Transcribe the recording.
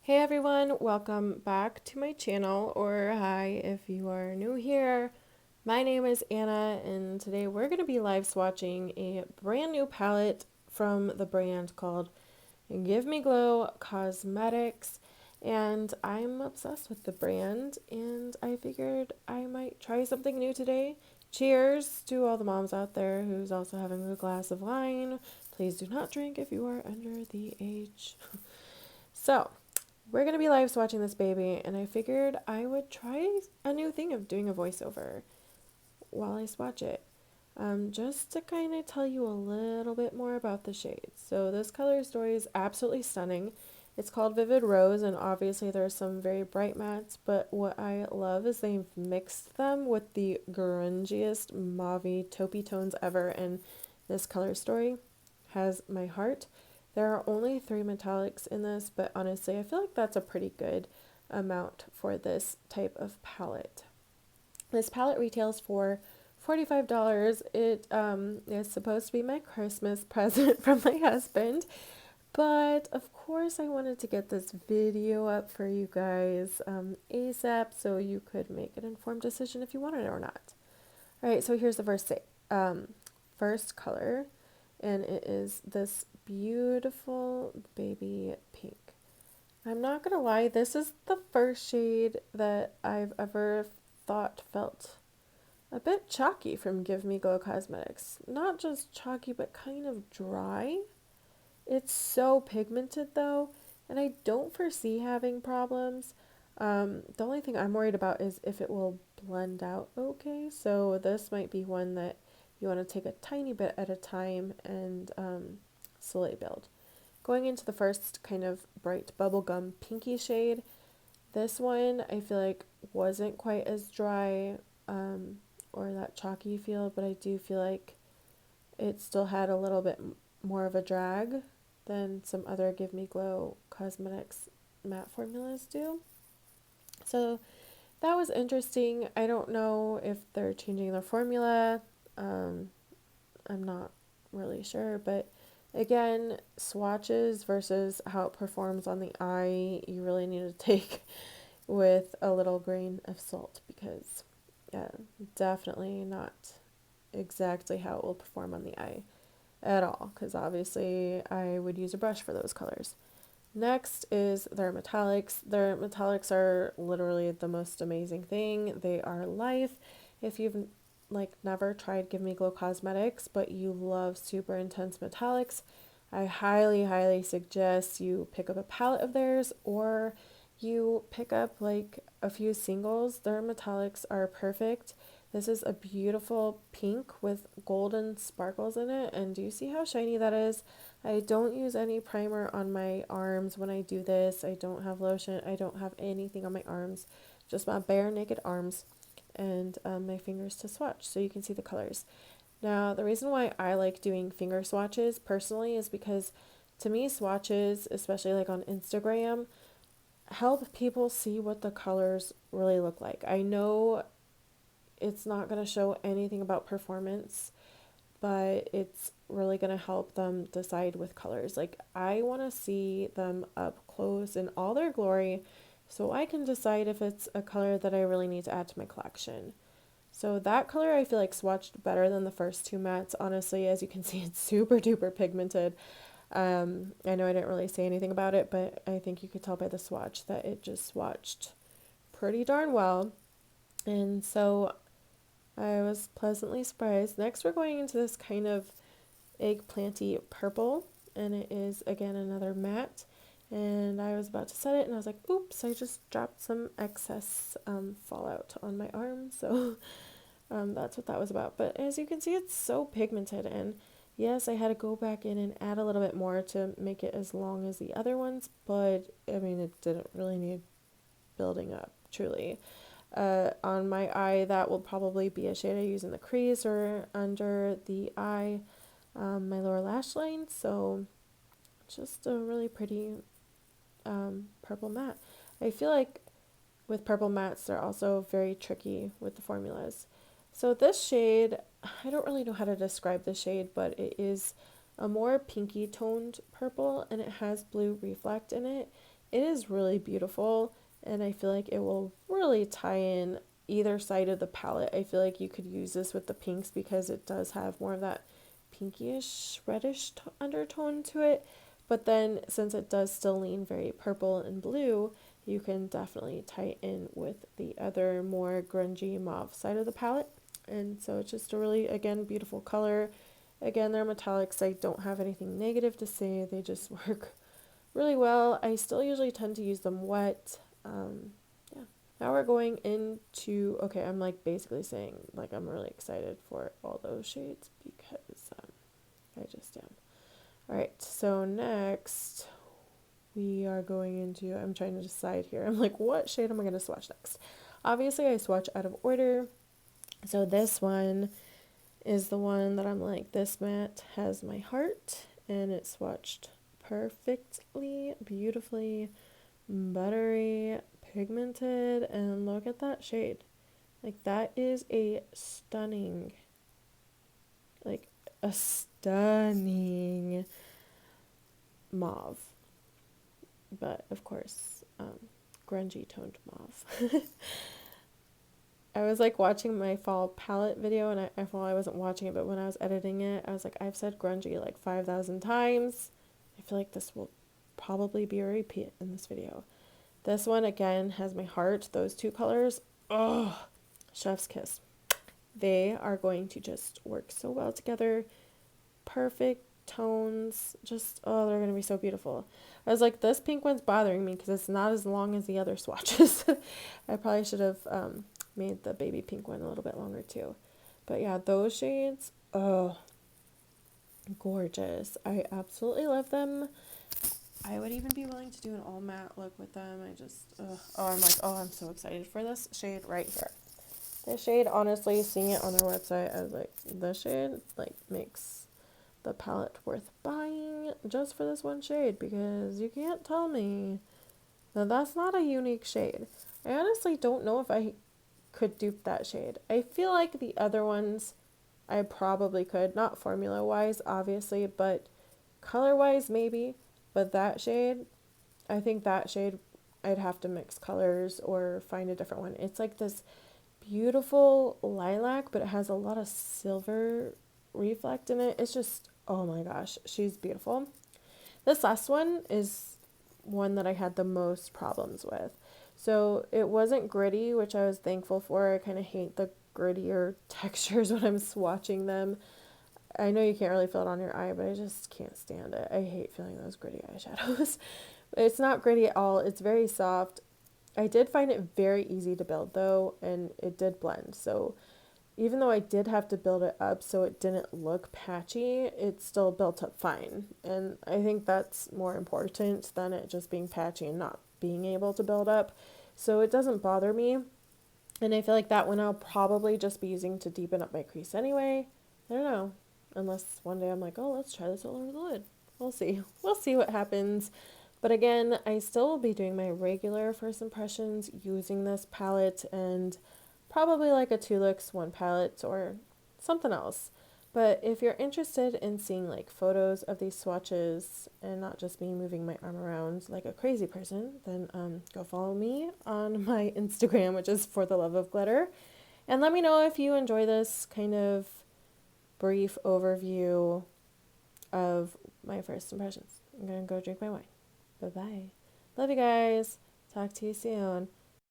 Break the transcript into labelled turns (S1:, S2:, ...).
S1: Hey everyone, welcome back to my channel, or hi if you are new here. My name is Anna, and today we're going to be live swatching a brand new palette from the brand called Give Me Glow Cosmetics. And I'm obsessed with the brand, and I figured I might try something new today. Cheers to all the moms out there who's also having a glass of wine. Please do not drink if you are under the age. So, we're going to be live swatching this baby, and I figured I would try a new thing of doing a voiceover while I swatch it. Just to kind of tell you a little bit more about the shades. So this color story is absolutely stunning. It's called Vivid Rose, and obviously there's some very bright mattes, but what I love is they've mixed them with the grungiest mauve taupey tones ever, and this color story has my heart. There are only 3 metallics in this, but honestly, I feel like that's a pretty good amount for this type of palette. This palette retails for $45. It is supposed to be my Christmas present from my husband, but of course I wanted to get this video up for you guys ASAP so you could make an informed decision if you wanted it or not. Alright, so here's the first color, and it is this beautiful baby pink. I'm not gonna lie, this is the first shade that I've ever thought felt a bit chalky from Give Me Glow Cosmetics. Not just chalky, but kind of dry. It's so pigmented though, and I don't foresee having problems. The only thing I'm worried about is if it will blend out okay. So this might be one that you want to take a tiny bit at a time and slowly build. Going into the first kind of bright bubblegum pinky shade, this one I feel like wasn't quite as dry or that chalky feel, but I do feel like it still had a little bit more of a drag than some other Give Me Glow Cosmetics matte formulas do. So that was interesting. I don't know if they're changing their formula. I'm not really sure, but again, swatches versus how it performs on the eye, you really need to take with a little grain of salt because, yeah, definitely not exactly how it will perform on the eye at all, because obviously I would use a brush for those colors. Next is their metallics. Their metallics are literally the most amazing thing. They are life. If you've never tried Give Me Glow Cosmetics, but you love super intense metallics, I highly suggest you pick up a palette of theirs, or you pick up like a few singles. Their metallics are perfect. This is a beautiful pink with golden sparkles in it, and do you see how shiny that is? I don't use any primer on my arms when I do this. I don't have lotion. I don't have anything on my arms, just my bare naked arms and my fingers to swatch so you can see the colors. Now, the reason why I like doing finger swatches personally is because to me, swatches, especially like on Instagram, help people see what the colors really look like. I know it's not going to show anything about performance, but it's really going to help them decide with colors. Like, I want to see them up close in all their glory so I can decide if it's a color that I really need to add to my collection. So that color I feel like swatched better than the first 2 mattes. Honestly, as you can see, it's super duper pigmented. I know I didn't really say anything about it, but I think you could tell by the swatch that it just swatched pretty darn well. And so I was pleasantly surprised. Next, we're going into this kind of eggplanty purple, and it is again another matte. And I was about to set it, and I was like, oops, I just dropped some excess fallout on my arm. So that's what that was about. But as you can see, it's so pigmented, and yes, I had to go back in and add a little bit more to make it as long as the other ones, but I mean, it didn't really need building up, truly. On my eye, that will probably be a shade I use in the crease or under the eye, my lower lash line. So just a really pretty purple matte. I feel like with purple mattes, they're also very tricky with the formulas. So this shade, I don't really know how to describe the shade, but it is a more pinky toned purple, and it has blue reflect in it. It is really beautiful, and I feel like it will really tie in either side of the palette. I feel like you could use this with the pinks because it does have more of that pinkyish, reddish undertone to it. But then, since it does still lean very purple and blue, you can definitely tie it in with the other more grungy mauve side of the palette. And so it's just a really, again, beautiful color. Again, they're metallics. I don't have anything negative to say. They just work really well. I still usually tend to use them wet. Yeah. Now we're going into, okay, I'm like basically saying like I'm really excited for all those shades because I just am. All right, so next we are going into, I'm trying to decide here. I'm like, what shade am I going to swatch next? Obviously, I swatch out of order. So this one is the one that I'm like, this matte has my heart, and it's swatched perfectly, beautifully, buttery, pigmented, and look at that shade. Like, that is a stunning, like, a stunning mauve. But, of course, grungy toned mauve. I was like watching my fall palette video, and well, I wasn't watching it, but when I was editing it, I was like, I've said grungy like 5,000 times. I feel like this will probably be a repeat in this video. This one, again, has my heart. Those two colors, oh, chef's kiss. They are going to just work so well together. Perfect tones. Just, oh, they're going to be so beautiful. I was like, this pink one's bothering me because it's not as long as the other swatches. I probably should have made the baby pink one a little bit longer too. But yeah, those shades, oh, gorgeous. I absolutely love them. I would even be willing to do an all matte look with them. I'm like, oh, I'm so excited for this shade right here. This shade, honestly, seeing it on their website, I was like, this shade like makes the palette worth buying just for this one shade, because you can't tell me that that's not a unique shade. I honestly don't know if I could dupe that shade. I feel like the other ones I probably could, not formula wise obviously, but color wise maybe. But that shade, I think that shade I'd have to mix colors or find a different one. It's like this beautiful lilac, but it has a lot of silver reflect in it. It's just, oh my gosh, she's beautiful. This last one is one that I had the most problems with. So it wasn't gritty, which I was thankful for. I kind of hate the grittier textures when I'm swatching them. I know you can't really feel it on your eye, but I just can't stand it. I hate feeling those gritty eyeshadows. It's not gritty at all. It's very soft. I did find it very easy to build though, and it did blend. So even though I did have to build it up so it didn't look patchy, it still built up fine. And I think that's more important than it just being patchy and not being able to build up. So it doesn't bother me. And I feel like that one I'll probably just be using to deepen up my crease anyway. I don't know. Unless one day I'm like, oh, let's try this all over the lid. We'll see. We'll see what happens. But again, I still will be doing my regular first impressions using this palette, and probably like a 2 looks 1 palette or something else. But if you're interested in seeing like photos of these swatches and not just me moving my arm around like a crazy person, then go follow me on my Instagram, which is For the Love of Glitter. And let me know if you enjoy this kind of brief overview of my first impressions. I'm going to go drink my wine. Bye-bye. Love you guys. Talk to you soon.